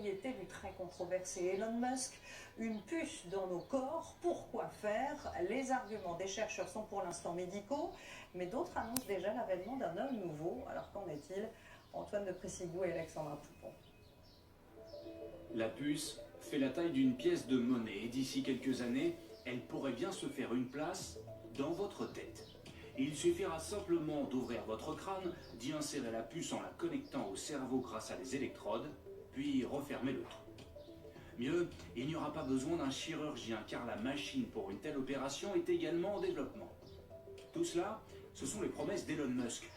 notoriété du très controversé Elon Musk. Une puce dans nos corps, pourquoi faire? Les arguments des chercheurs sont pour l'instant médicaux, mais d'autres annoncent déjà l'avènement d'un homme nouveau. Alors qu'en est-il? Antoine de Pressigou et Alexandra Poupon. La puce fait la taille d'une pièce de monnaie et d'ici quelques années, elle pourrait bien se faire une place dans votre tête. Il suffira simplement d'ouvrir votre crâne, d'y insérer la puce en la connectant au cerveau grâce à des électrodes, puis refermer le trou. Mieux, il n'y aura pas besoin d'un chirurgien car la machine pour une telle opération est également en développement. Tout cela, ce sont les promesses d'Elon Musk.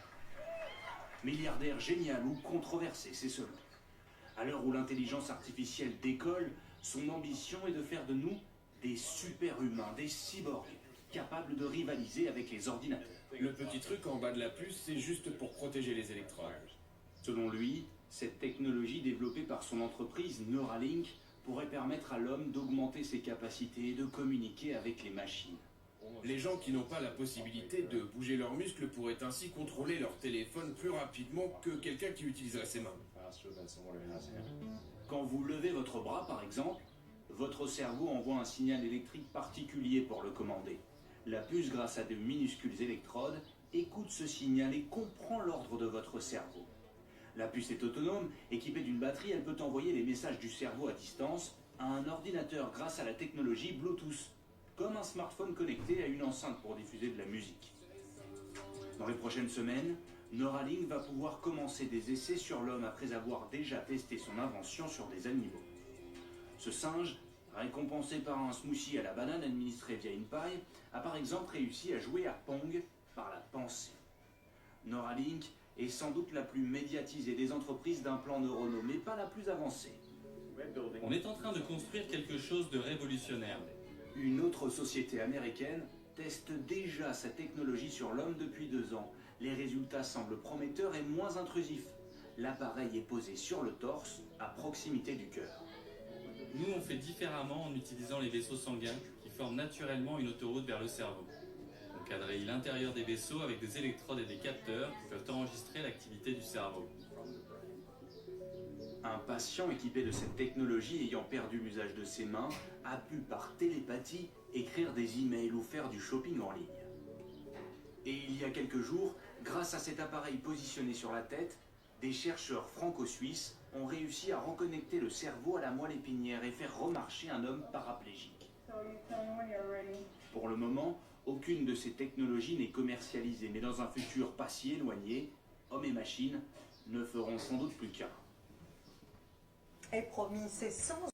Milliardaire génial ou controversé, c'est selon. À l'heure où l'intelligence artificielle décolle, son ambition est de faire de nous des super-humains, des cyborgs, capables de rivaliser avec les ordinateurs. Le petit truc en bas de la puce, c'est juste pour protéger les électrodes. Selon lui, cette technologie développée par son entreprise Neuralink pourrait permettre à l'homme d'augmenter ses capacités et de communiquer avec les machines. Les gens qui n'ont pas la possibilité de bouger leurs muscles pourraient ainsi contrôler leur téléphone plus rapidement que quelqu'un qui utiliserait ses mains. Quand vous levez votre bras, par exemple, votre cerveau envoie un signal électrique particulier pour le commander. La puce, grâce à de minuscules électrodes, écoute ce signal et comprend l'ordre de votre cerveau. La puce est autonome, équipée d'une batterie, elle peut envoyer les messages du cerveau à distance à un ordinateur grâce à la technologie Bluetooth, comme un smartphone connecté à une enceinte pour diffuser de la musique. Dans les prochaines semaines, Neuralink va pouvoir commencer des essais sur l'homme après avoir déjà testé son invention sur des animaux. Ce singe, récompensé par un smoothie à la banane administré via une paille, a par exemple réussi à jouer à Pong par la pensée. Neuralink est sans doute la plus médiatisée des entreprises d'implants neuronaux, mais pas la plus avancée. On est en train de construire quelque chose de révolutionnaire. Une autre société américaine teste déjà sa technologie sur l'homme depuis 2 ans. Les résultats semblent prometteurs et moins intrusifs. L'appareil est posé sur le torse, à proximité du cœur. Nous, on fait différemment en utilisant les vaisseaux sanguins qui forment naturellement une autoroute vers le cerveau. On quadrille l'intérieur des vaisseaux avec des électrodes et des capteurs qui peuvent enregistrer l'activité du cerveau. Un patient équipé de cette technologie ayant perdu l'usage de ses mains a pu par télépathie écrire des emails ou faire du shopping en ligne. Et il y a quelques jours, grâce à cet appareil positionné sur la tête, des chercheurs franco-suisses ont réussi à reconnecter le cerveau à la moelle épinière et faire remarcher un homme paraplégique. Pour le moment, aucune de ces technologies n'est commercialisée, mais dans un futur pas si éloigné, hommes et machines ne feront sans doute plus qu'un. Et promis, c'est sans